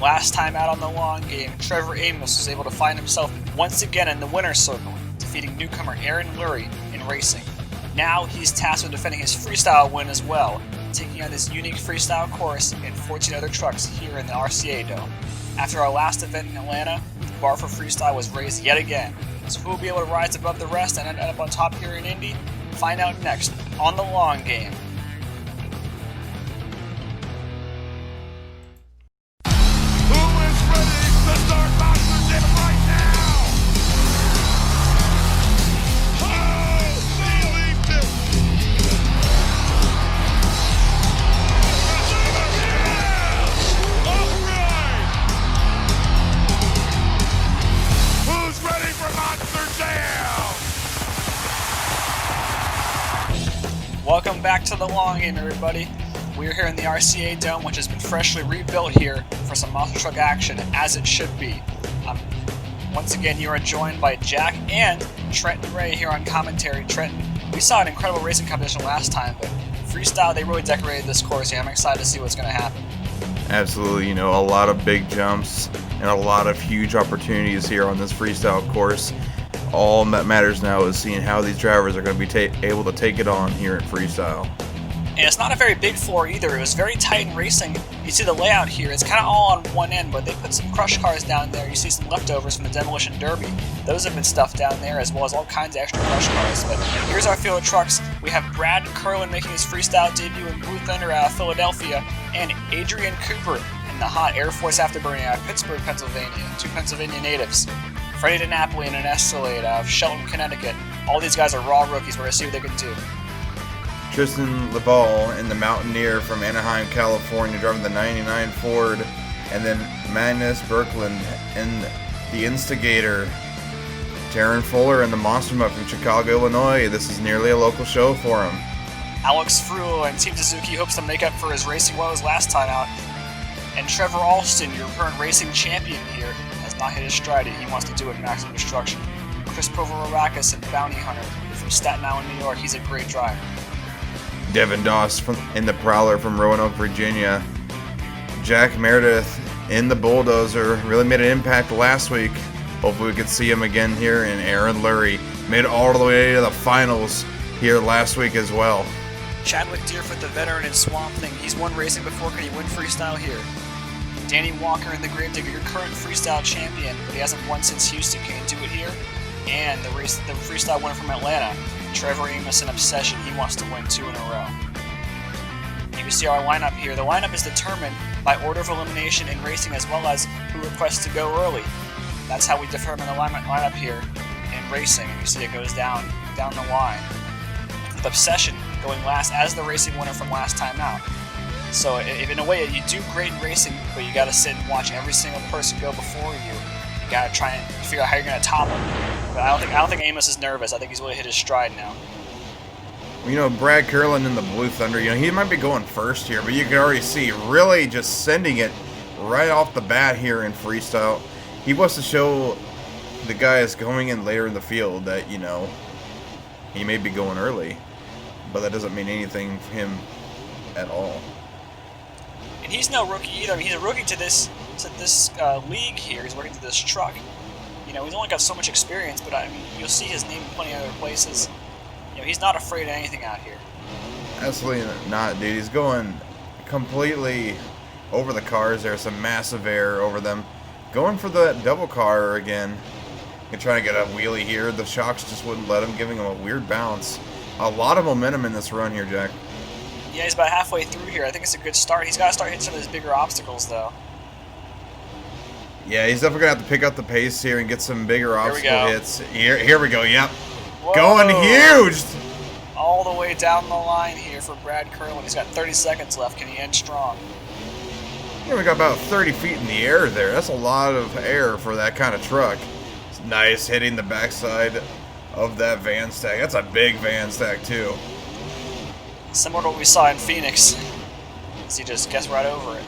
Last time out on the long game, Trevor Amos was able to find himself once again in the winner's circle, defeating newcomer Aaron Lurie in racing. Now he's tasked with defending his freestyle win as well, taking on this unique freestyle course and 14 other trucks here in the RCA Dome. After our last event in Atlanta, the bar for freestyle was raised yet again. So who will be able to rise above the rest and end up on top here in Indy? Find out next on the long game. Welcome back to the long game, everybody. We're here in the RCA Dome, which has been freshly rebuilt here for some monster truck action, as it should be. Once again, you are joined by Jack and Trenton Ray here on commentary. Trenton, we saw an incredible racing competition last time, but freestyle, they really decorated this course here. I'm excited to see what's going to happen. Absolutely, a lot of big jumps and a lot of huge opportunities here on this freestyle course. All that matters now is seeing how these drivers are going to be able to take it on here in freestyle. And it's not a very big floor either. It was very tight in racing. You see the layout here. It's kind of all on one end, but they put some crush cars down there. You see some leftovers from the Demolition Derby. Those have been stuffed down there, as well as all kinds of extra crush cars. But here's our field of trucks. We have Brad Kerwin making his freestyle debut in Blue Thunder out of Philadelphia, and Adrian Cooper in the hot Air Force Afterburner out of Pittsburgh, Pennsylvania. Two Pennsylvania natives. Freddie DiNapoli in an Escalade out of Shelton, Connecticut. All these guys are raw rookies. We're going to see what they can do. Tristan Laval in the Mountaineer from Anaheim, California, driving the 99 Ford. And then Magnus Berkland in the Instigator. Taryn Fuller in the Monster Mutt from Chicago, Illinois. This is nearly a local show for him. Alex Frulo and Team Suzuki hopes to make up for his racing woes last time out. And Trevor Alston, your current racing champion here, has not hit his stride yet. He wants to do it Maximum Destruction. Chris Provorakis and Bounty Hunter from Staten Island, New York. He's a great driver. Devin Doss in the Prowler from Roanoke, Virginia. Jack Meredith in the Bulldozer. Really made an impact last week. Hopefully we can see him again here. And Aaron Lurie made it all the way to the finals here last week as well. Chadwick Deerfoot, the veteran in Swamp Thing. He's won racing before. Can he win freestyle here? Danny Walker in the Gravedigger, your current freestyle champion, but he hasn't won since Houston. Can he do it here? And the freestyle winner from Atlanta, Trevor Amos in Obsession. He wants to win 2 in a row. You can see our lineup here. The lineup is determined by order of elimination in racing, as well as who requests to go early. That's how we determine the lineup here in racing. You see it goes down the line, with Obsession going last as the racing winner from last time out. So if in a way you do great in racing, but you got to sit and watch every single person go before you. You got to try and figure out how you're going to top them. But I don't think Amos is nervous. I think he's really hit his stride now. Brad Kerlin in the Blue Thunder, he might be going first here, but you can already see really just sending it right off the bat here in freestyle. He wants to show the guys going in later in the field that, he may be going early, but that doesn't mean anything for him at all. And he's no rookie either. He's a rookie to this league here. He's working to this truck. He's only got so much experience, but you'll see his name in plenty of other places. He's not afraid of anything out here. Absolutely not, dude. He's going completely over the cars. There's some massive air over them. Going for the double car again. And trying to get a wheelie here. The shocks just wouldn't let him, giving him a weird bounce. A lot of momentum in this run here, Jack. Yeah, he's about halfway through here. I think it's a good start. He's got to start hitting some of his bigger obstacles, though. Yeah, he's definitely going to have to pick up the pace here and get some bigger obstacle hits. Here we go, yep. Whoa. Going huge! All the way down the line here for Brad Kerwin. He's got 30 seconds left. Can he end strong? We got about 30 feet in the air there. That's a lot of air for that kind of truck. It's nice hitting the backside of that van stack. That's a big van stack, too. Similar to what we saw in Phoenix. He just gets right over it.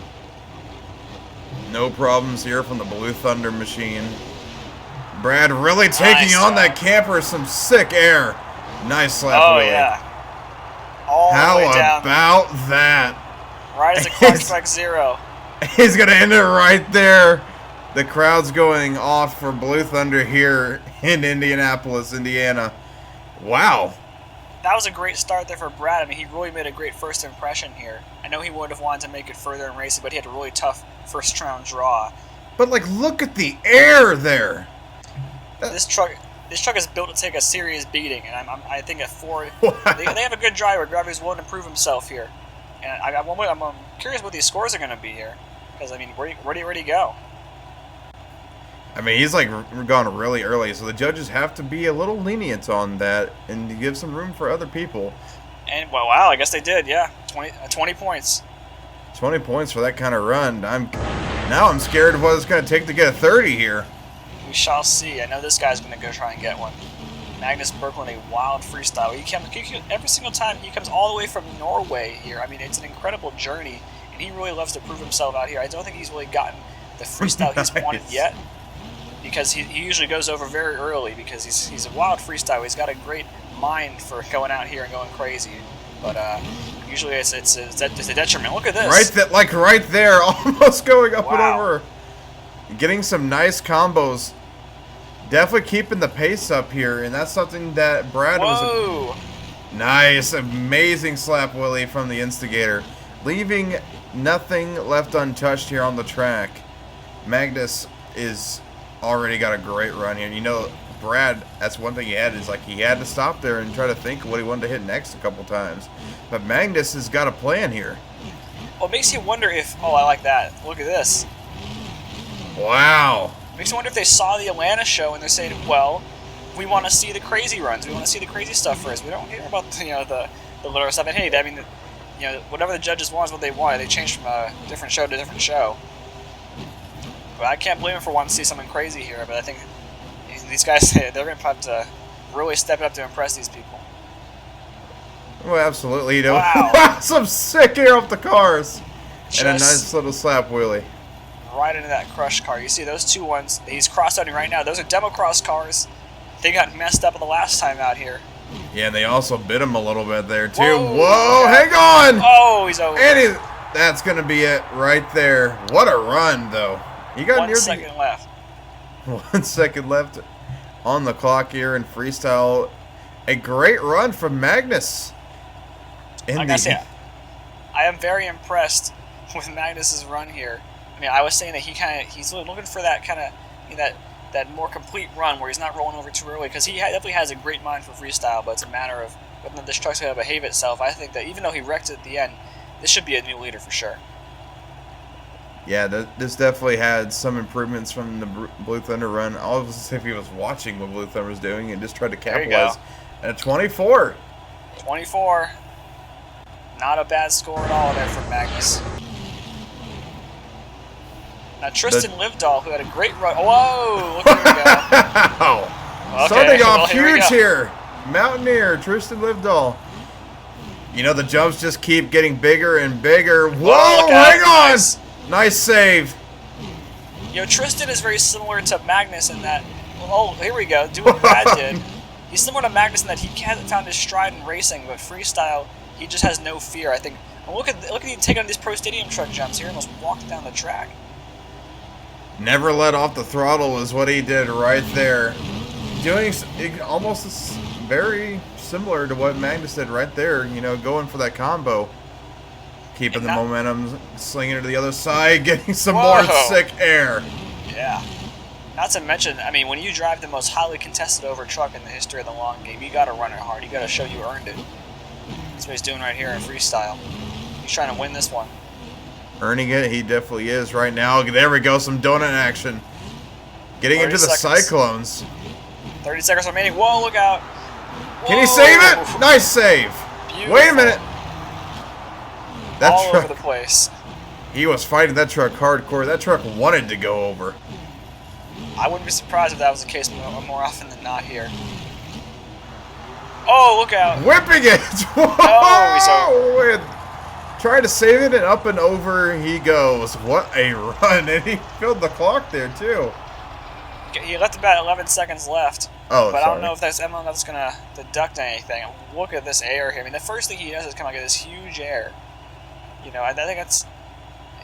No problems here from the Blue Thunder machine. Brad really taking on that camper, some sick air. Nice slap. Oh, yeah. All the way down. How about that? Right as the clock strikes 0. He's going to end it right there. The crowd's going off for Blue Thunder here in Indianapolis, Indiana. Wow. That was a great start there for Brad. I mean, he really made a great first impression here. I know he would have wanted to make it further in racing, but he had a really tough first round draw. But, like, look at the air there. This truck is built to take a serious beating, and I think at Ford, Wow. they have a good driver. Driver's willing to prove himself here. And I'm curious what these scores are going to be here. Because, I mean, where do you go? I mean, he's like gone really early, so the judges have to be a little lenient on that and give some room for other people. And, well, wow, I guess they did, yeah. 20 points. 20 points for that kind of run. Now I'm scared of what it's going to take to get a 30 here. We shall see. I know this guy's going to go try and get one. Magnus Berkland, a wild freestyle. Every single time he comes all the way from Norway here. I mean, it's an incredible journey, and he really loves to prove himself out here. I don't think he's really gotten the freestyle he's wanted yet, because he usually goes over very early because he's a wild freestyle. He's got a great mind for going out here and going crazy, but usually it's a detriment. Look at this. Right there, almost going up Wow. and over. Getting some nice combos. Definitely keeping the pace up here, and that's something that Brad Whoa. Nice, amazing slap wheelie from the Instigator. Leaving nothing left untouched here on the track. Magnus is already got a great run here. You know, Brad, that's one thing he had, is like he had to stop there and try to think of what he wanted to hit next a couple times. But Magnus has got a plan here. Well, it makes you wonder if... Oh, I like that. Look at this. Wow. Makes you wonder if they saw the Atlanta show and they're saying, well, we want to see the crazy runs. We want to see the crazy stuff first. We don't care about the little stuff. And hey, I mean, whatever the judges want is what they want. They change from a different show to a different show. But I can't blame them for wanting to see something crazy here. But I think these guys, they're going to have to really step it up to impress these people. Well, absolutely. You know, Wow. some sick air off the cars. Just And a nice little slap wheelie. right into that crush car. You see those two ones he's cross-outing right now. Those are demo cross cars. They got messed up the last time out here. Yeah, and they also bit him a little bit there, too. Whoa. Whoa, hang on! Oh, he's over. And that's going to be it right there. What a run, though. He got 1 second left. 1 second left on the clock here in freestyle. A great run from Magnus. Like I said, I am very impressed with Magnus's run here. I mean, I was saying that he's looking for that kind of that more complete run where he's not rolling over too early, because he definitely has a great mind for freestyle, but it's a matter of whether this truck's going to behave itself. I think that even though he wrecked it at the end, this should be a new leader for sure. Yeah, this definitely had some improvements from the Blue Thunder run. Almost as if he was watching what Blue Thunder was doing and just tried to capitalize. At 24. 24. Not a bad score at all there from Magnus. Now Tristan Livdahl, who had a great run. Whoa! Look, here we go. Wow. Okay, Starting well, off here we huge go. here. Mountaineer, Tristan Livdahl. You know, the jumps just keep getting bigger and bigger. Whoa, look out. hang on! Nice. Nice save. You know, Tristan is very similar to Magnus in that, oh, here we go, do what Brad did. He's similar to Magnus in that he hasn't found his stride in racing, but freestyle, he just has no fear. I think, and look at him taking on these Pro Stadium truck jumps here, almost walked down the track. Never let off the throttle is what he did right there. Doing almost very similar to what Magnus did right there, you know, going for that combo. Keeping the momentum, slinging it to the other side, getting some more sick air. Yeah. Not to mention, I mean, when you drive the most highly contested over truck in the history of the long game, you got to run it hard. You got to show you earned it. That's what he's doing right here in freestyle. He's trying to win this one. Earning it, he definitely is right now. There we go, some donut action. Getting into the Cyclones. 30 seconds remaining. Whoa, look out. Whoa. Can he save it? Nice save. Beautiful. Wait a minute. That all truck, over the place. He was fighting that truck hardcore. That truck wanted to go over. I wouldn't be surprised if that was the case more often than not here. Oh, look out. Whipping it. Whoa. Oh, he's over. Trying to save it, and up and over he goes. What a run. And he filled the clock there, too. He left about 11 seconds left. Oh, but sorry. I don't know if that's going to deduct anything. Look at this air here. I mean, the first thing he does is come out with this huge air. You know, I think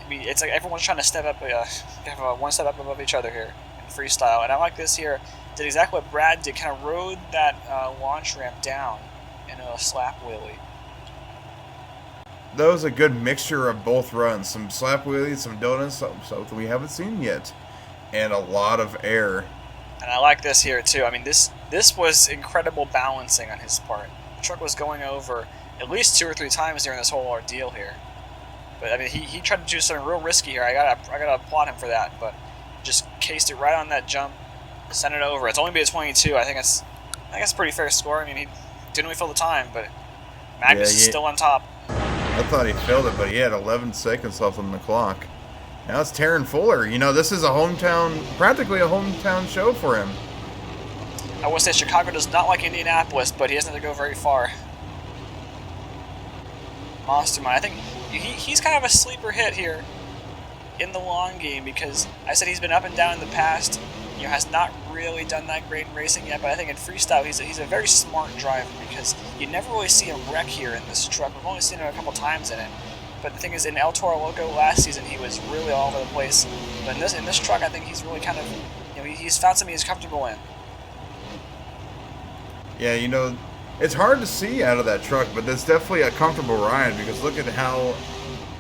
I mean, it's like everyone's trying to step up, have a one step up above each other here in freestyle. And I like this here. Did exactly what Brad did, kind of rode that launch ramp down in a slap wheelie. That was a good mixture of both runs. Some slap wheelies, some donuts, something we haven't seen yet. And a lot of air. And I like this here too. I mean, this was incredible balancing on his part. The truck was going over at least 2 or 3 times during this whole ordeal here. But I mean, he tried to do something real risky here. I gotta applaud him for that. But just cased it right on that jump, sent it over. It's only been a 22. I think it's a pretty fair score. I mean, he didn't really fill the time, but Magnus is still on top. I thought he filled it, but he had 11 seconds left on the clock. Now it's Taryn Fuller. You know, this is practically a hometown show for him. I will say Chicago does not like Indianapolis, but he doesn't have to go very far. Mastermind, I think he's kind of a sleeper hit here in the long game because I said he's been up and down in the past. You know, has not really done that great in racing yet, but I think in freestyle he's a very smart driver because you never really see him wreck here in this truck. We've only seen him a couple times in it. But the thing is, in El Toro Loco last season, he was really all over the place. But in this truck, I think he's really kind of, you know, he's found something he's comfortable in. Yeah, you know, it's hard to see out of that truck, but it's definitely a comfortable ride because look at how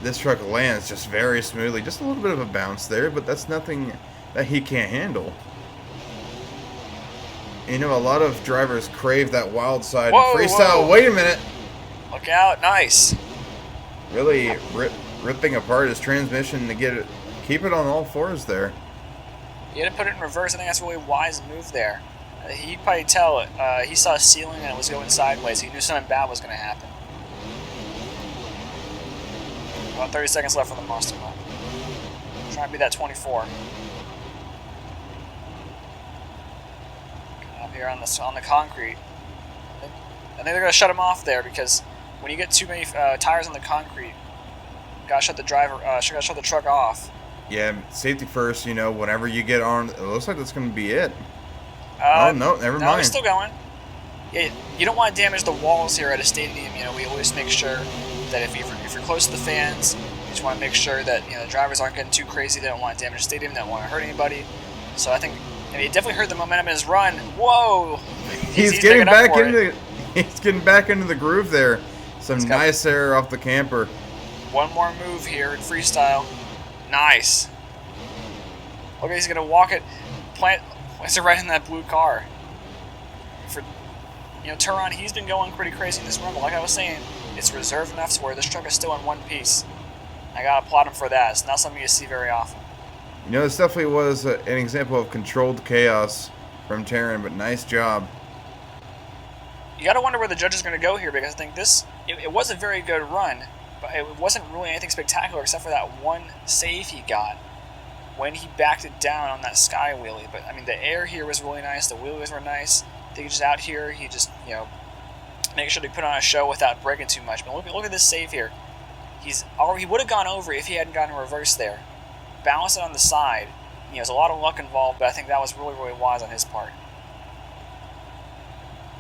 this truck lands just very smoothly. Just a little bit of a bounce there, but that's nothing that he can't handle. You know, a lot of drivers crave that wild side in freestyle. Whoa. Wait a minute. Look out. Nice. Really ripping apart his transmission to keep it on all fours there. He had to put it in reverse. I think that's a really wise move there. He'd probably tell he saw a ceiling and it was going sideways. He knew something bad was going to happen. About 30 seconds left for the Mastermind. Trying to be that 24. Up here on the concrete. I think they're going to shut him off there because when you get too many tires on the concrete, gotta shut the truck off. Yeah, safety first. You know, whenever you get on, it looks like that's going to be it. Oh no, never mind. No, he's still going. Yeah, you don't want to damage the walls here at a stadium. You know, we always make sure that if you're close to the fans, you just want to make sure that the drivers aren't getting too crazy. They don't want to damage the stadium. They don't want to hurt anybody. So I think it definitely hurt the momentum in his run. Whoa! He's getting back into. He's getting back into the groove there. Some nice air off the camper. One more move here in freestyle. Nice. Okay, he's gonna walk it. Plants it right in that blue car. For Turon, he's been going pretty crazy in this run. But like I was saying, it's reserved enough to where this truck is still in one piece. I gotta applaud him for that. It's not something you see very often. You know, this definitely was an example of controlled chaos from Taryn, but nice job. You gotta wonder where the judge is gonna go here because I think it was a very good run, but it wasn't really anything spectacular except for that one save he got when he backed it down on that sky wheelie. But I mean, the air here was really nice. The wheelies were nice. I think just out here, he just make sure to put on a show without breaking too much. But look at this save here. He would have gone over if he hadn't gotten reverse there. Balanced it on the side. There's a lot of luck involved, but I think that was really, really wise on his part.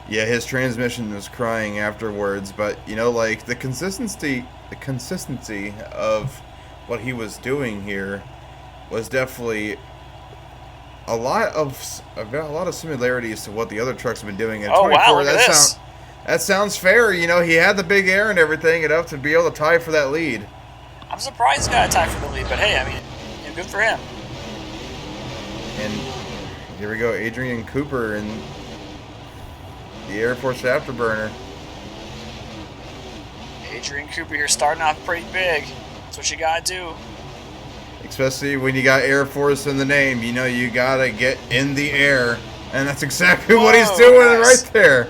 Yeah, his transmission was crying afterwards, but like the consistency of what he was doing here was definitely a lot of similarities to what the other trucks have been doing. At 24, wow, look at this. That sounds fair. He had the big air and everything enough to be able to tie for that lead. I'm surprised he got a tie for the lead, but hey, I mean, good for him. And here we go, Adrian Cooper and the Air Force Afterburner. Adrian Cooper here starting off pretty big. That's what you gotta do. Especially when you got Air Force in the name. You gotta get in the air. And that's exactly what he's doing right there.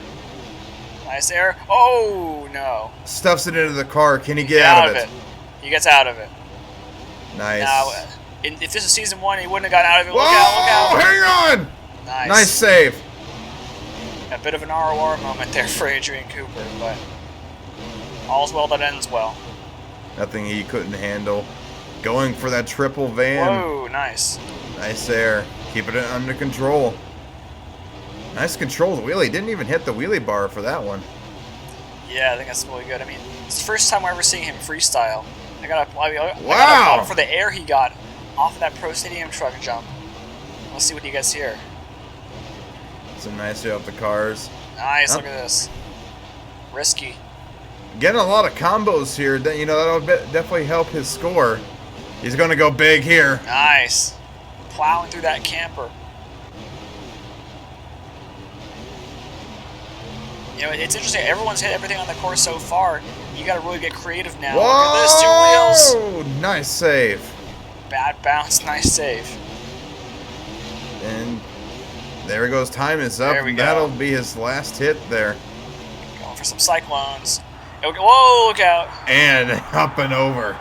Nice air. Oh, no. Stuffs it into the car. Can he get out of it? He gets out of it. Nice. Now, if this was season 1, he wouldn't have gotten out of it. Whoa, look out. Hang on. Nice save. A bit of an ROR moment there for Adrian Cooper, but all's well that ends well. Nothing he couldn't handle. Going for that triple van. Whoa, nice. Nice air. Keeping it under control. Nice controlled wheelie. Didn't even hit the wheelie bar for that one. Yeah, I think that's really good. I mean, it's the first time we're ever seeing him freestyle. I got a Wow! problem for the air he got off of that Pro Stadium truck jump. Let's see what he gets here. It's a nice day off the cars. Nice, look at this. Risky. Getting a lot of combos here. That, that'll definitely help his score. He's going to go big here. Nice. Plowing through that camper. It's interesting. Everyone's hit everything on the course so far. You got to really get creative now. Whoa! Look at this, 2 wheels. Nice save. Bad bounce, nice save. And there he goes. Time is up. There we go. That'll be his last hit there. Going for some cyclones. Whoa, look out. And up and over.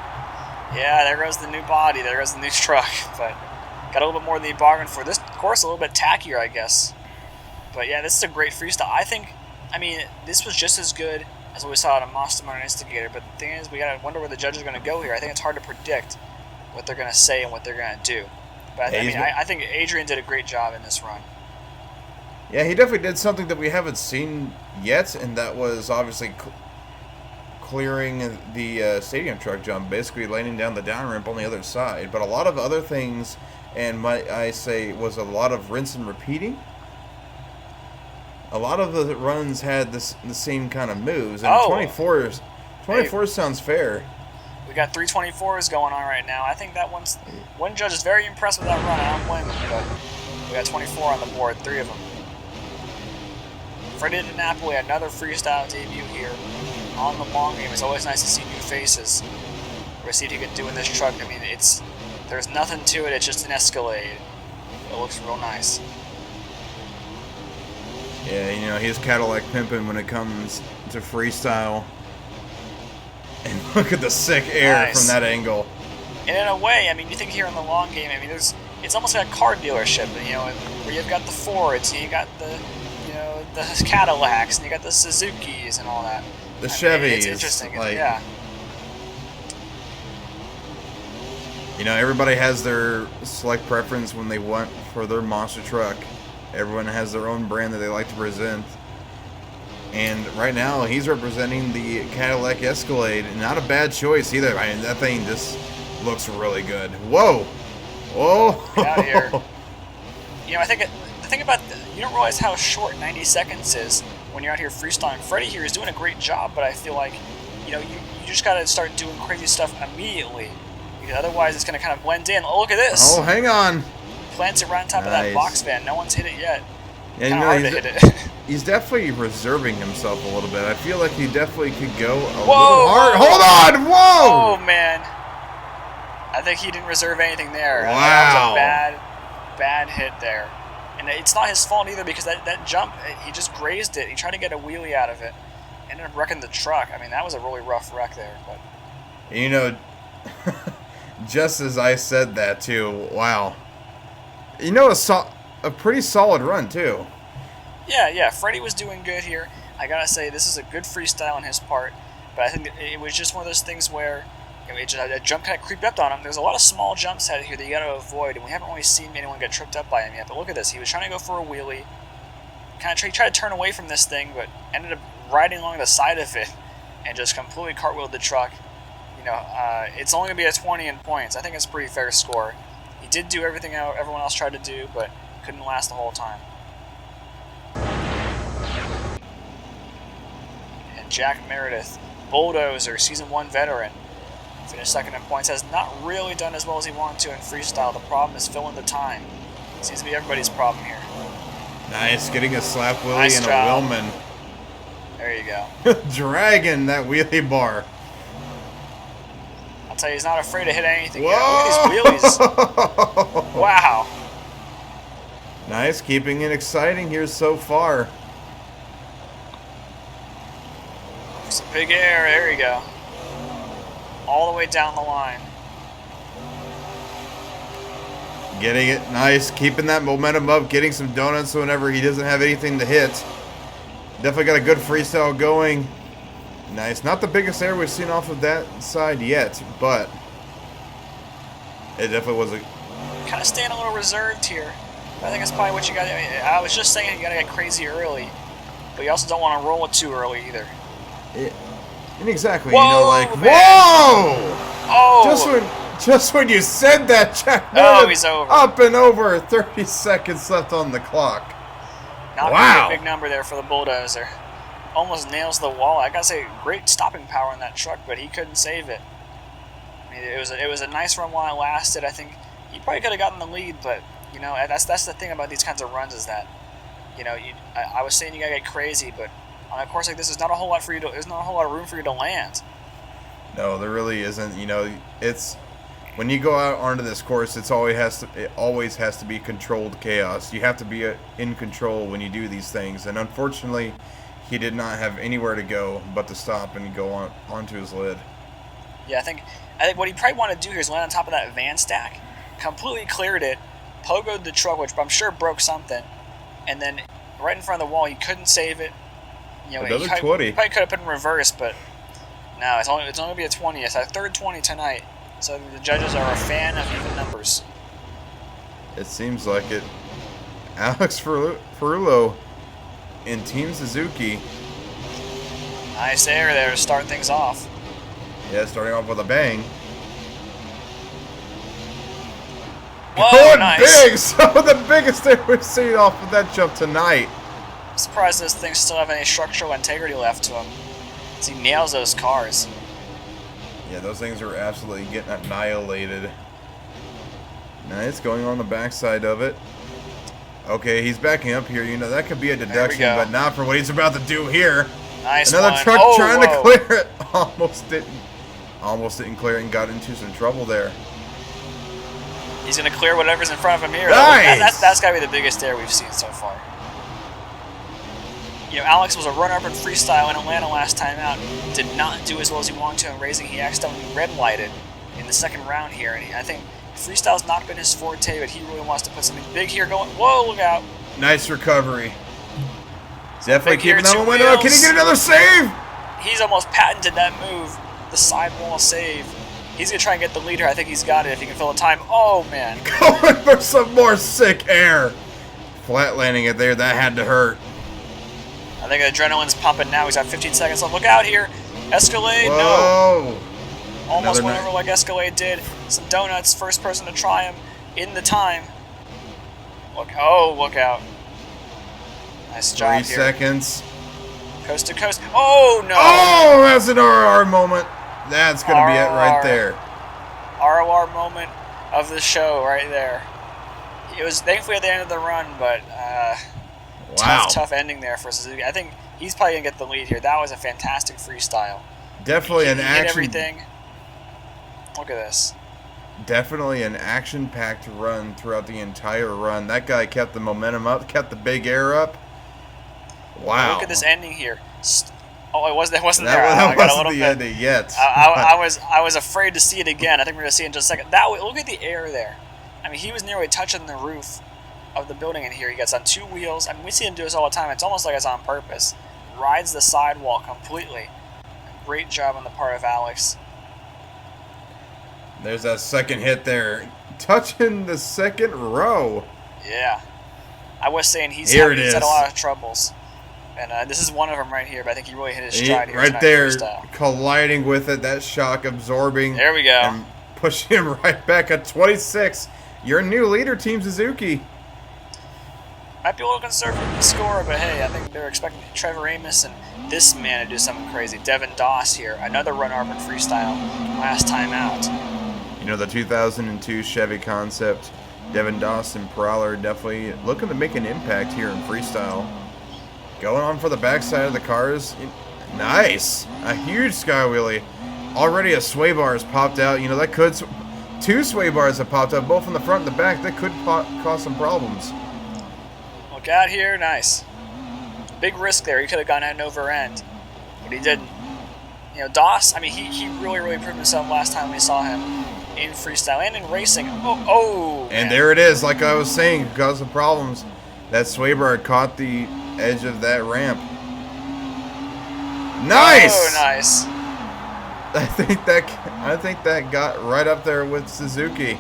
Yeah, there goes the new body. There goes the new truck. But got a little bit more than he bargained for. This course a little bit tackier, I guess. But yeah, this is a great freestyle. I mean, this was just as good as what we saw at a Mastermind and Instigator. But the thing is, we got to wonder where the judges are going to go here. I think it's hard to predict what they're going to say and what they're going to do. But I think Adrian did a great job in this run. Yeah, he definitely did something that we haven't seen yet, and that was obviously clearing the stadium truck jump, basically laying down the down ramp on the other side. But a lot of other things, and might I say, was a lot of rinse and repeating. A lot of the runs had the same kind of moves, and 24 sounds fair. We got 324s going on right now. I think that one judge is very impressed with that run. I don't blame him, but we got 24 on the board, 3 of them. For Indianapolis, another freestyle debut here on the long game. It's always nice to see new faces. We're see if he can do in this truck. I mean, there's nothing to it. It's just an Escalade. It looks real nice. Yeah, he's Cadillac pimping when it comes to freestyle. And look at the sick air from that angle. And in a way, I mean, you think here in the long game, I mean, it's almost like a car dealership, where you've got the Fords, and you got the Cadillacs, and you got the Suzukis and all that. The Chevys. It's interesting, yeah. Everybody has their select preference when they want for their monster truck. Everyone has their own brand that they like to present. And right now, he's representing the Cadillac Escalade. Not a bad choice either. I mean, that thing just looks really good. Whoa! Whoa! Get out of here. I think the thing about you don't realize how short 90 seconds is when you're out here freestyling. Freddie here is doing a great job, but I feel like, you just got to start doing crazy stuff immediately. Because otherwise, it's going to kind of blend in. Oh, look at this! Oh, hang on! Plants it right on top of that box van. No one's hit it yet. Yeah, kind of hard to hit it. He's definitely reserving himself a little bit. I feel like he definitely could go a little hard. Hold on! Whoa! Oh, man. I think he didn't reserve anything there. Wow. That was a bad hit there. And it's not his fault either, because that jump, he just grazed it. He tried to get a wheelie out of it. Ended up wrecking the truck. I mean, that was a really rough wreck there. But just as I said that, too, wow. A pretty solid run, too. Yeah, Freddie was doing good here. I gotta say, this is a good freestyle on his part, but I think it was just one of those things where a jump kind of creeped up on him. There's a lot of small jumps out here that you gotta avoid, and we haven't really seen anyone get tripped up by him yet. But look at this. He was trying to go for a wheelie. He tried to turn away from this thing, but ended up riding along the side of it and just completely cartwheeled the truck. It's only gonna be a 20 in points. I think it's a pretty fair score. He did do everything everyone else tried to do, but couldn't last the whole time. And Jack Meredith, Bulldozer, Season 1 veteran, finished second in points, has not really done as well as he wanted to in freestyle. The problem is filling the time. Seems to be everybody's problem here. Nice, getting a slap wheelie Nice and job. a Willman. There you go. Dragging that wheelie bar. I'll tell you, he's not afraid to hit anything. Whoa! Yeah, look at these wheelies. Wow. Nice, keeping it exciting here so far. Some big air. There you go. All the way down the line. Getting it nice, keeping that momentum up, getting some donuts whenever he doesn't have anything to hit. Definitely got a good freestyle going. Nice. Not the biggest air we've seen off of that side yet, but it definitely was a... Kind of staying a little reserved here. I think that's probably what you got to... I was just saying you got to get crazy early, but you also don't want to roll it too early either. And exactly, Whoa, whoa! Oh! Just when you said that, Jack. Oh, he's over. Up and over. 30 seconds left on the clock. Not Wow. a big number there for the Bulldozer. Almost nails the wall. I gotta say, great stopping power on that truck, but he couldn't save it. I mean, it was a nice run while it lasted. I think he probably could have gotten the lead, but you know, that's the thing about these kinds of runs is that, you know, I was saying you gotta get crazy, but on a course like this, there's not a whole lot for you to. There's not a whole lot of room for you to land. No, there really isn't. You know, it's when you go out onto this course, it always has to be controlled chaos. You have to be in control when you do these things, and unfortunately, he did not have anywhere to go but to stop and go onto his lid. Yeah, I think what he probably wanted to do here is land on top of that van stack, completely cleared it, pogoed the truck, which I'm sure broke something, and then right in front of the wall, he couldn't save it. You know, Another he 20. Probably could have put in reverse, but no, it's only going to be a 20. It's our third 20 tonight, so the judges are a fan of even numbers. It seems like it. Alex Ferrulo in Team Suzuki. Nice air there to start things off. Yeah, starting off with a bang. Whoa, Going nice. big! So the biggest air we've seen off of that jump tonight. I'm surprised those things still have any structural integrity left to them, as he nails those cars. Yeah, those things are absolutely getting annihilated. Nice, going on the backside of it. Okay, he's backing up here. You know, that could be a deduction, but not for what he's about to do here. Nice Another one. truck Oh, trying whoa. to clear it. Almost didn't clear it and got into some trouble there. He's going to clear whatever's in front of him here. Nice. That's got to be the biggest air we've seen so far. You know, Alex was a runner-up in freestyle in Atlanta last time out. Did not do as well as he wanted to in racing. He accidentally red-lighted in the second round here. And I think freestyle's not been his forte, but he really wants to put something big here going. Whoa, look out. Nice recovery. Definitely Big keeping gear, that two momentum up. Can he wheels. get another save? He's almost patented that move, the sidewall save. He's going to try and get the lead here. I think he's got it if he can fill the time. Oh, man. Going for some more sick air. Flat landing it there. That had to hurt. I think the adrenaline's pumping now. He's got 15 seconds left. Look out here. Escalade, no. Whoa. Almost Another went over like Escalade did. Some donuts. First person to try him in the time. Look out. Nice job 3 here. seconds. Coast to coast. Oh, no. Oh, that's an RR moment. That's going to be it right there. ROR moment of the show right there. It was thankfully at the end of the run, but Wow. tough ending there for Suzuki. I think he's probably going to get the lead here. That was a fantastic freestyle. Definitely an He hit action. everything. Look at this. Definitely an action-packed run throughout the entire run. That guy kept the momentum up, kept the big air up. Wow. Look at this ending here. Oh, it wasn't there. That I got a wasn't little the bit. ending yet. I was afraid to see it again. I think we're going to see it in just a second. Look at the air there. I mean, he was nearly touching the roof of the building in here. He gets on two wheels. I mean, we see him do this all the time. It's almost like it's on purpose. Rides the sidewall completely. Great job on the part of Alex. There's that second hit there. Touching the second row. Yeah. I was saying he's Here had it a is. lot of troubles. And this is one of them right here, but I think he really hit his stride here Right tonight there, freestyle. colliding with it. That shock absorbing. There we go. And pushing him right back at 26. Your new leader, Team Suzuki. Might be a little conservative in the score, but hey, I think they're expecting Trevor Amos and this man to do something crazy. Devin Doss here, another runner-up in freestyle last time out. You know, the 2002 Chevy Concept, Devin Doss and Prowler definitely looking to make an impact here in freestyle. Going on for the backside of the cars. Nice. A huge sky wheelie. Already a sway bar has popped out. You know, that could... Two sway bars have popped up, both in the front and the back. That could cause some problems. Look out here, nice. Big risk there. He could have gone end over end, but he didn't. You know, Doss, I mean, he really proved himself last time we saw him in freestyle and in racing. Oh, And man. there it is, like I was saying, because of problems. That sway bar caught the edge of that ramp. Nice! Oh, nice. I think that got right up there with Suzuki.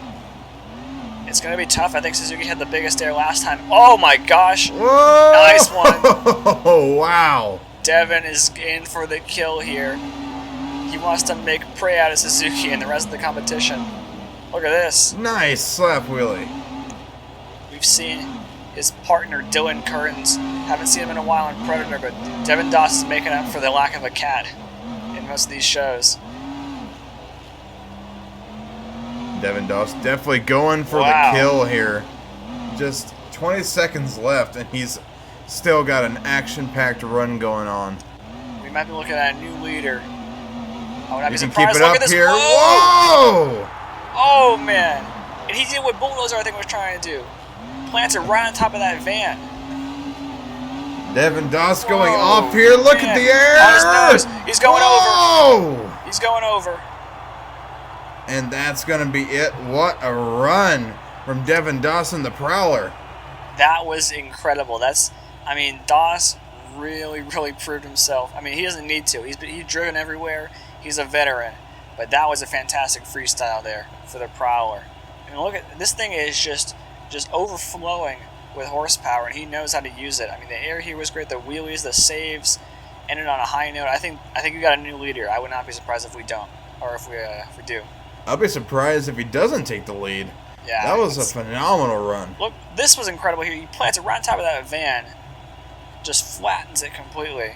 It's going to be tough. I think Suzuki had the biggest air last time. Oh, my gosh. Whoa! Nice one. Oh, wow. Devin is in for the kill here. He wants to make prey out of Suzuki and the rest of the competition. Look at this. Nice slap wheelie. We've seen his partner Dylan Curtins. Haven't seen him in a while in Predator, but Devin Doss is making up for the lack of a cat in most of these shows. Devin Doss definitely going for the kill here. Just 20 seconds left, and he's still got an action-packed run going on. We might be looking at a new leader. I would not be You can surprised. keep it Look up at this. here. Whoa! Whoa! Oh, man. And he did what Bulldozer, I think, was trying to do. Plants it right on top of that van. Devin Doss going off here. Look at the air. On his nose. He's going over. He's going over. And that's going to be it. What a run from Devin Doss and the Prowler. That was incredible. Doss really, really proved himself. I mean, he doesn't need to. He's driven everywhere. He's a veteran. But that was a fantastic freestyle there for the Prowler. And look at this thing is just overflowing with horsepower, and he knows how to use it. I mean, the air here was great. The wheelies, the saves, ended on a high note. I think we got a new leader. I would not be surprised if we don't, or if we do. I'll be surprised if he doesn't take the lead. Yeah, that was a phenomenal run. Look, this was incredible here. He plants it right on top of that van, just flattens it completely.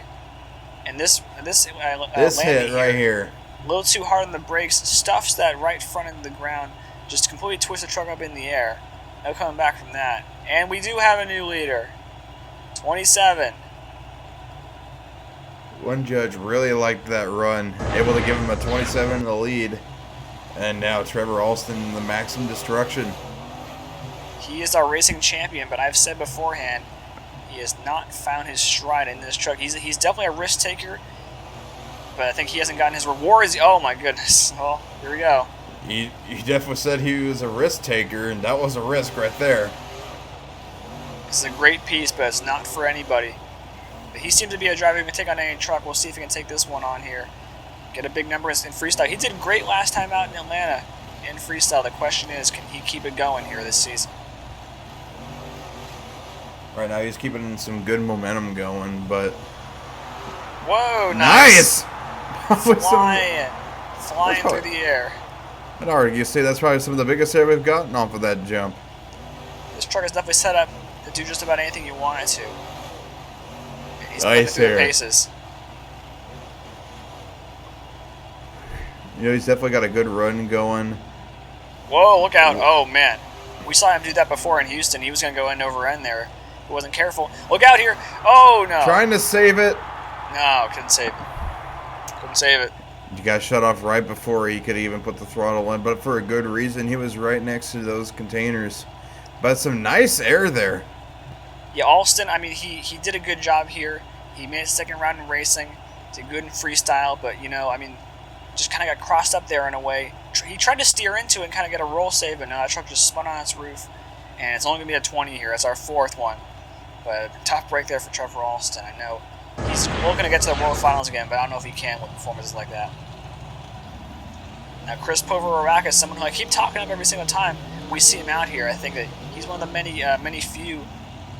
And this hit right here, a little too hard on the brakes, stuffs that right front into the ground, just completely twists the truck up in the air. No coming back from that. And we do have a new leader. 27. One judge really liked that run, able to give him a 27 in the lead. And now Trevor Alston, the Maximum Destruction. He is our racing champion, but I've said beforehand, he has not found his stride in this truck. He's definitely a risk taker, but I think he hasn't gotten his rewards. Oh my goodness. Well, here we go. He definitely said he was a risk taker, and that was a risk right there. This is a great piece, but it's not for anybody. But he seems to be a driver who can take on any truck. We'll see if he can take this one on here. Get a big number in freestyle. He did great last time out in Atlanta in freestyle. The question is, can he keep it going here this season? Right now he's keeping some good momentum going, but... Whoa, nice! Flying through the air. I'd argue say that's probably some of the biggest air we've gotten off of that jump. This truck is definitely set up to do just about anything you want it to. And he's nice through the paces. You know, he's definitely got a good run going. Whoa, look out. Oh, man. We saw him do that before in Houston. He was going to go end over end there. He wasn't careful. Look out here. Oh, no. Trying to save it. No, couldn't save it. Couldn't save it. You got shut off right before he could even put the throttle in, but for a good reason. He was right next to those containers. But some nice air there. Yeah, Alston, I mean, he did a good job here. He made a second round in racing. Did good in freestyle, but, you know, I mean, just kind of got crossed up there in a way. He tried to steer into it and kind of get a roll save, but no, that truck just spun on its roof. And it's only going to be a 20 here. It's our fourth one. But tough break there for Trevor Alston. I know he's looking to get to the World Finals again, but I don't know if he can with performances like that. Now, Chris Poverovac is someone who I keep talking up every single time we see him out here. I think that he's one of the many few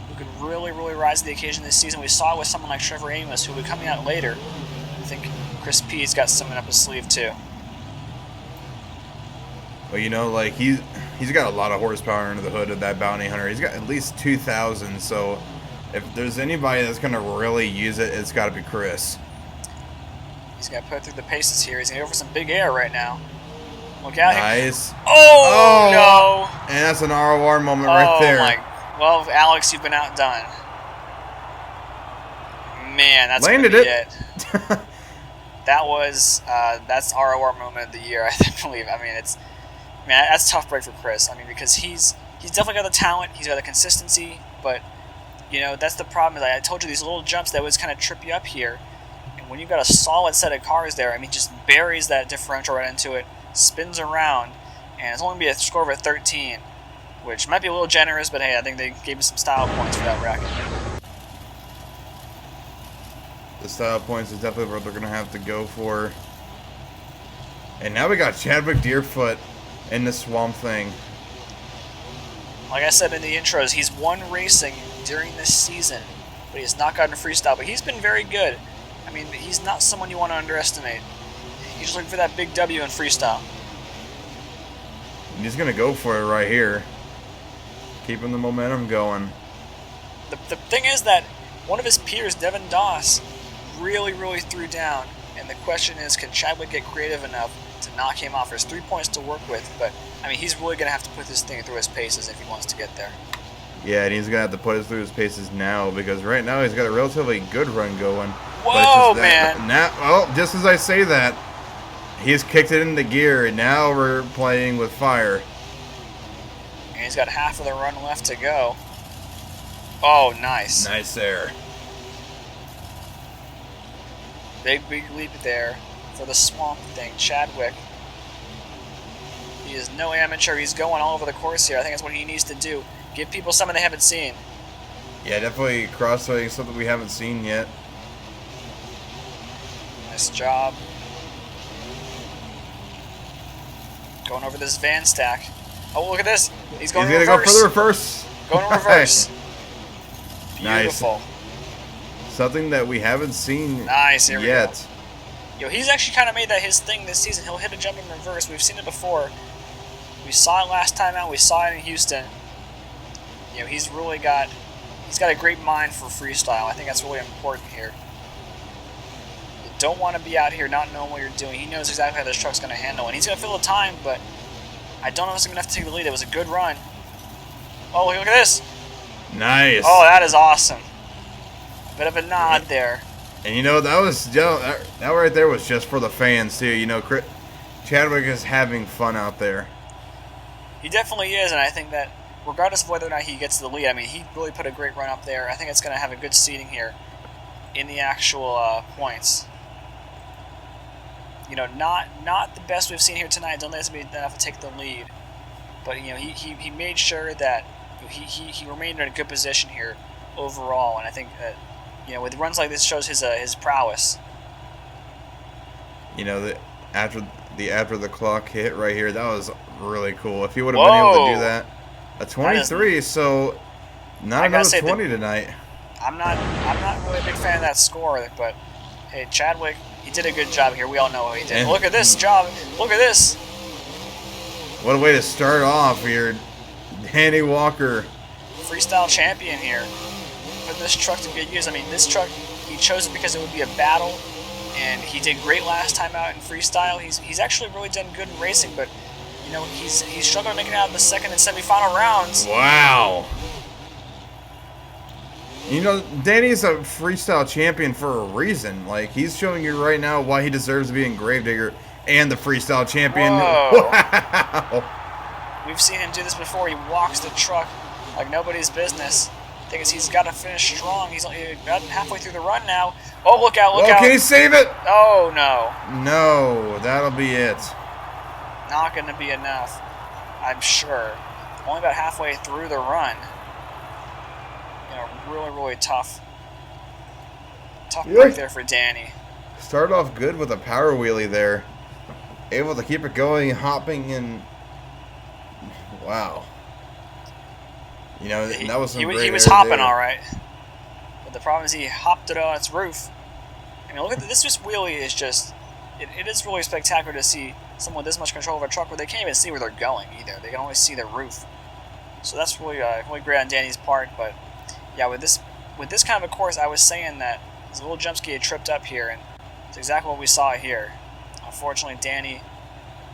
who could really, really rise to the occasion this season. We saw it with someone like Trevor Amos, who will be coming out later. I think Chris P's got something up his sleeve, too. Well, you know, like, he's got a lot of horsepower under the hood of that bounty hunter. He's got at least 2,000, so if there's anybody that's going to really use it, it's got to be Chris. He's got to put through the paces here. He's going to go for some big air right now. Look out. Nice. Oh, no. And that's an ROR moment right there. Well, Alex, you've been outdone. Man, that's landed it. That's ROR moment of the year, I believe. I mean, that's a tough break for Chris. I mean, because he's definitely got the talent, he's got the consistency, but you know, that's the problem. I told you, these little jumps that always kind of trip you up here, and when you've got a solid set of cars there, I mean, just buries that differential right into it, spins around, and it's only going to be a score of a 13, which might be a little generous, but hey, I think they gave him some style points for that wreck. The style points is definitely what they're going to have to go for. And now we got Chadwick Deerfoot in the Swamp Thing. Like I said in the intros, he's won racing during this season, but he has not gotten freestyle. But he's been very good. I mean, he's not someone you want to underestimate. He's looking for that big W in freestyle. He's going to go for it right here. Keeping the momentum going. The thing is that one of his peers, Devin Doss, really threw down. And the question is, can Chadwick get creative enough to knock him off? There's 3 points to work with, but I mean, he's really going to have to put this thing through his paces if he wants to get there. Yeah, and he's going to have to put it through his paces now, because right now he's got a relatively good run going. Whoa, man. Now, well, just as I say that, he's kicked it into gear, and now we're playing with fire. And he's got half of the run left to go. Oh, nice. Nice there. Big leap there for the Swamp Thing. Chadwick. He is no amateur. He's going all over the course here. I think that's what he needs to do. Give people something they haven't seen. Yeah, definitely crossfading something we haven't seen yet. Nice job. Going over this van stack. Oh, look at this. He's going to reverse. Go for the reverse. Going to reverse. Beautiful. Nice. Something that we haven't seen here yet. We go. Yo, he's actually kind of made that his thing this season. He'll hit a jump in reverse. We've seen it before. We saw it last time out. We saw it in Houston. You know, he's got a great mind for freestyle. I think that's really important here. You don't want to be out here not knowing what you're doing. He knows exactly how this truck's going to handle it. He's going to fill the time, but I don't know if he's going to have to take the lead. It was a good run. Oh, look at this. Nice. Oh, that is awesome. Bit of a nod there. And you know, that right there was just for the fans too. You know, Chadwick is having fun out there. He definitely is, and I think that regardless of whether or not he gets the lead, I mean, he really put a great run up there. I think it's going to have a good seating here in the actual points. You know, not the best we've seen here tonight. Don't let us be enough to take the lead, but you know, he made sure that he remained in a good position here overall, and I think that, you know, with runs like this shows his prowess. You know, after the clock hit right here, that was really cool. If he would have been able to do that, a 23, so not another 20 tonight. I'm not really a big fan of that score, but hey, Chadwick, he did a good job here. We all know what he did. And look at this job. Look at this. What a way to start off here, Danny Walker, freestyle champion here. Putting this truck to good use. I mean, this truck, he chose it because it would be a battle, and he did great last time out in freestyle. He's actually really done good in racing, but you know, he's struggling to make it out in the second and semifinal rounds. Wow. You know, Danny's a freestyle champion for a reason. Like, he's showing you right now why he deserves to be in Gravedigger and the freestyle champion. Whoa. Wow. We've seen him do this before. He walks the truck like nobody's business. The thing is, he's got to finish strong. He's about halfway through the run now. Oh, look out, look out. Can he save it? Oh, no. No, that'll be it. Not going to be enough, I'm sure. Only about halfway through the run. You know, really tough. Tough break there for Danny. Started off good with a power wheelie there. Able to keep it going, hopping, and wow. You know, that was some great he was hopping there. all right. But the problem is he hopped it on its roof. I mean, look at this wheelie is just, it is really spectacular to see someone with this much control of a truck where they can't even see where they're going either. They can only see the roof. So that's really great on Danny's part. But yeah, with this kind of a course, I was saying that his little jump ski had tripped up here, and it's exactly what we saw here. Unfortunately, Danny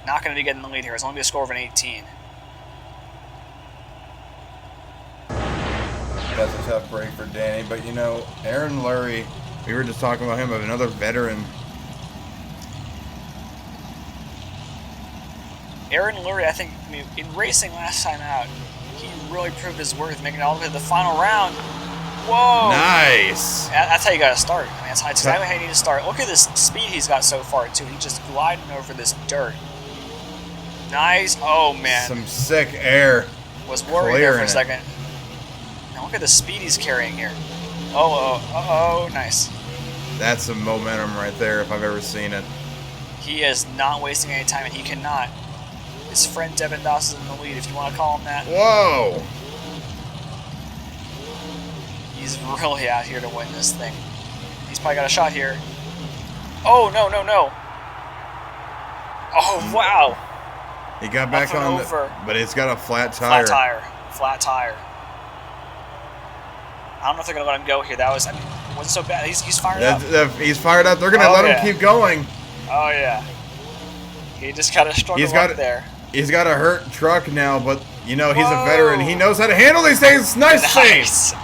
not going to be getting the lead here. It's only a score of an 18. That's a tough break for Danny, but you know, Aaron Lurie, we were just talking about him, of another veteran. Aaron Lurie, I think, in racing last time out, he really proved his worth, making it all the way to the final round. Whoa! Nice! That's how you got to start. I mean, that's exactly how you need to start. Look at this speed he's got so far, too. He's just gliding over this dirt. Nice. Oh, man. Some sick air. Was worried there for a second. Now look at the speed he's carrying here. Oh, nice. That's some momentum right there if I've ever seen it. He is not wasting any time, and he cannot. His friend Devin Doss is in the lead, if you want to call him that. Whoa! He's really out here to win this thing. He's probably got a shot here. Oh, no. Oh, wow. He got back Up and on, over. but it's got a flat tire. Flat tire. I don't know if they're going to let him go here. That was, I mean, it wasn't so bad. He's fired up. He's fired up. They're going to let him keep going. Oh, yeah. He just got to struggle up there. He's got a hurt truck now, but, you know, he's a veteran. He knows how to handle these things. Nice save.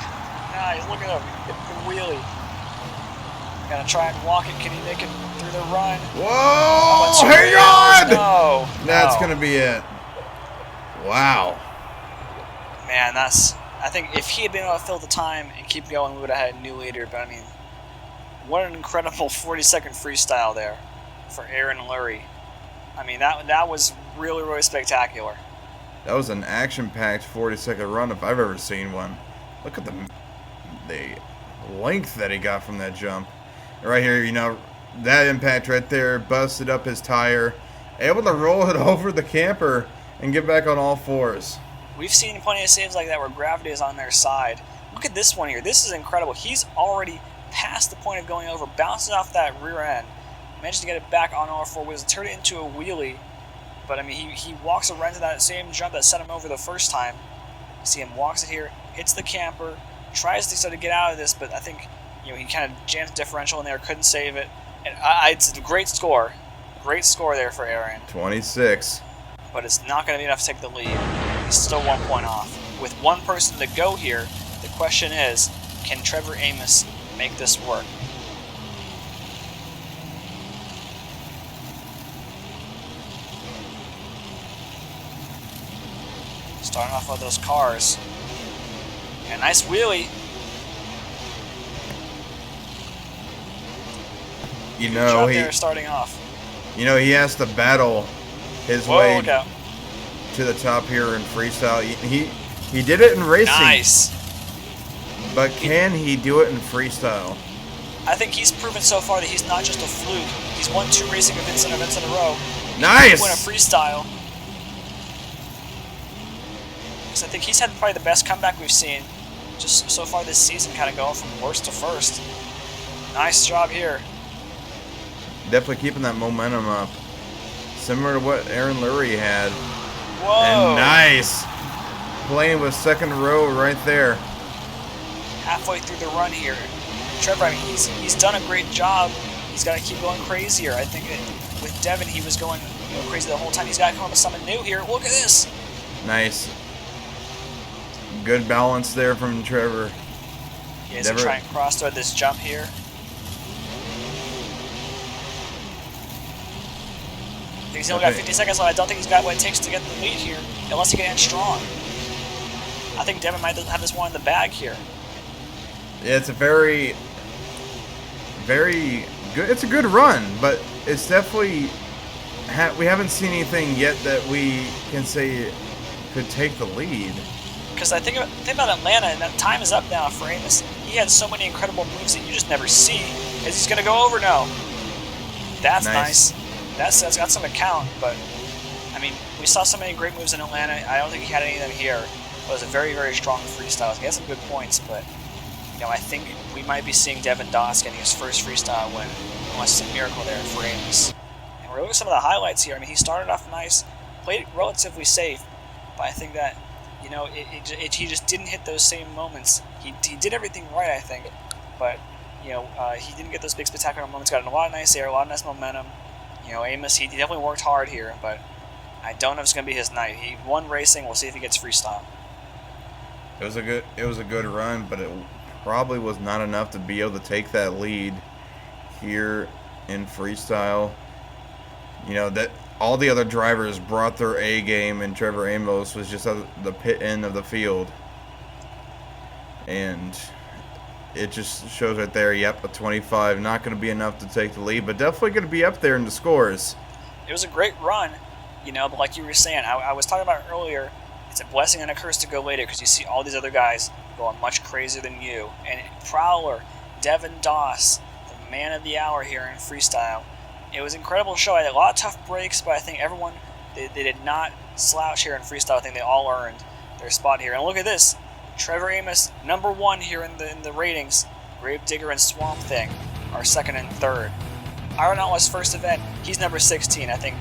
Nice, look at him. The wheelie. Gonna try and walk it. Can he make it through the run? Whoa! Hang on! No. That's going to be it. Wow. Man, I think if he had been able to fill the time and keep going, we would have had a new leader. But, I mean, what an incredible 40-second freestyle there for Aaron Lurie. I mean, that was really, really spectacular. That was an action-packed 40-second run if I've ever seen one. Look at the length that he got from that jump. Right here, you know, that impact right there busted up his tire. Able to roll it over the camper and get back on all fours. We've seen plenty of saves like that where gravity is on their side. Look at this one here. This is incredible. He's already past the point of going over, bounces off that rear end, managed to get it back on all four wheels, turn it into a wheelie. But, I mean, he walks around to that same jump that set him over the first time. You see him walks it here, hits the camper, tries to sort of get out of this, but I think, you know, he kind of jammed the differential in there, couldn't save it. And it's a great score. Great score there for Aaron. 26. But it's not going to be enough to take the lead. He's still 1 point off. With one person to go here, the question is, can Trevor Amos make this work? Starting off with those cars. And a nice wheelie. You know, starting off. You know, he has to battle his way to the top here in freestyle. He did it in racing. Nice. But can he do it in freestyle? I think he's proven so far that he's not just a fluke. He's won 2 racing events in a row. Nice. He won a freestyle. I think he's had probably the best comeback we've seen just so far this season, kind of going from worst to first. Nice job here. Definitely keeping that momentum up. Similar to what Aaron Lurie had. Whoa. And nice. Playing with second row right there. Halfway through the run here. Trevor, I mean, he's done a great job. He's got to keep going crazier. I think that with Devin, he was going crazy the whole time. He's got to come up with something new here. Look at this. Nice. Good balance there from Trevor. Yeah, he's going to try and cross-thread this jump here. I think he's only got 50 seconds left. I don't think he's got what it takes to get the lead here, unless he can end strong. I think Devin might have this one in the bag here. Yeah, it's a very, very good. It's a good run, but it's definitely we haven't seen anything yet that we can say could take the lead. Because I think about Atlanta, and that time is up now for Amos. He had so many incredible moves that you just never see. Is he's going to go over? No. That's nice. That's got some account, but, I mean, we saw so many great moves in Atlanta. I don't think he had any of them here. It was a very, very strong freestyle. He had some good points, but, you know, I think we might be seeing Devin Doss getting his first freestyle win, unless it's a miracle there for Amos. And we're looking at some of the highlights here. I mean, he started off nice, played it relatively safe, but I think that, you know, he just didn't hit those same moments. He did everything right, I think, but, you know, he didn't get those big spectacular moments. Got in a lot of nice air, a lot of nice momentum. You know, Amos, he definitely worked hard here, but I don't know if it's going to be his night. He won racing. We'll see if he gets freestyle. It was a good run, but it probably was not enough to be able to take that lead here in freestyle. You know, that all the other drivers brought their A game, and Trevor Amos was just at the pit end of the field. And it just shows right there, yep, a 25. Not going to be enough to take the lead, but definitely going to be up there in the scores. It was a great run, you know, but like you were saying, I was talking about earlier, it's a blessing and a curse to go later because you see all these other guys going much crazier than you. And Prowler, Devin Doss, the man of the hour here in freestyle. It was an incredible show. I had a lot of tough breaks, but I think everyone, they did not slouch here in freestyle. I think they all earned their spot here. And look at this. Trevor Amos, #1 here in the ratings. Gravedigger and Swamp Thing are second and third. Iron Outlaw's first event, he's number 16. I think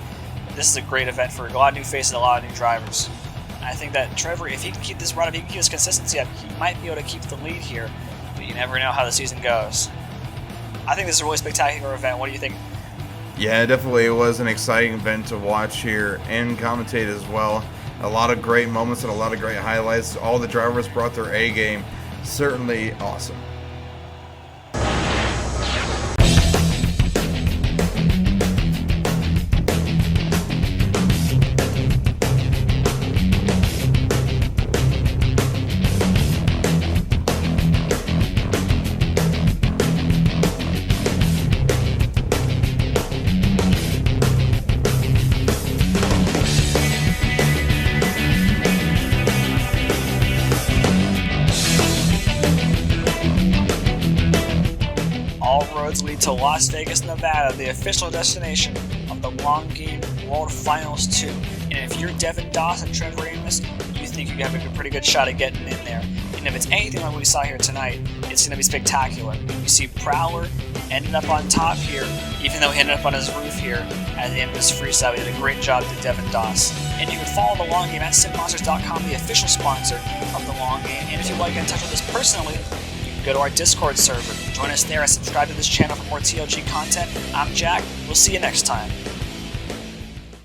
this is a great event for a lot of new faces, a lot of new drivers. I think that Trevor, if he can keep this run up, he can keep his consistency up, he might be able to keep the lead here, but you never know how the season goes. I think this is a really spectacular event. What do you think? Yeah, definitely it was an exciting event to watch here and commentate as well. A lot of great moments and a lot of great highlights. All the drivers brought their A game. Certainly awesome. Lead to Las Vegas, Nevada, the official destination of the Long Game World Finals 2. And if you're Devin Doss and Trevor Amos, you think you have a pretty good shot at getting in there. And if it's anything like we saw here tonight, it's going to be spectacular. You see Prowler ended up on top here, even though he ended up on his roof here at the end of his freestyle. He did a great job to Devin Doss. And you can follow the Long Game at simmonsters.com, the official sponsor of the Long Game. And if you'd like to get in touch with us personally, go to our Discord server. Join us there and subscribe to this channel for more TLG content. I'm Jack. We'll see you next time.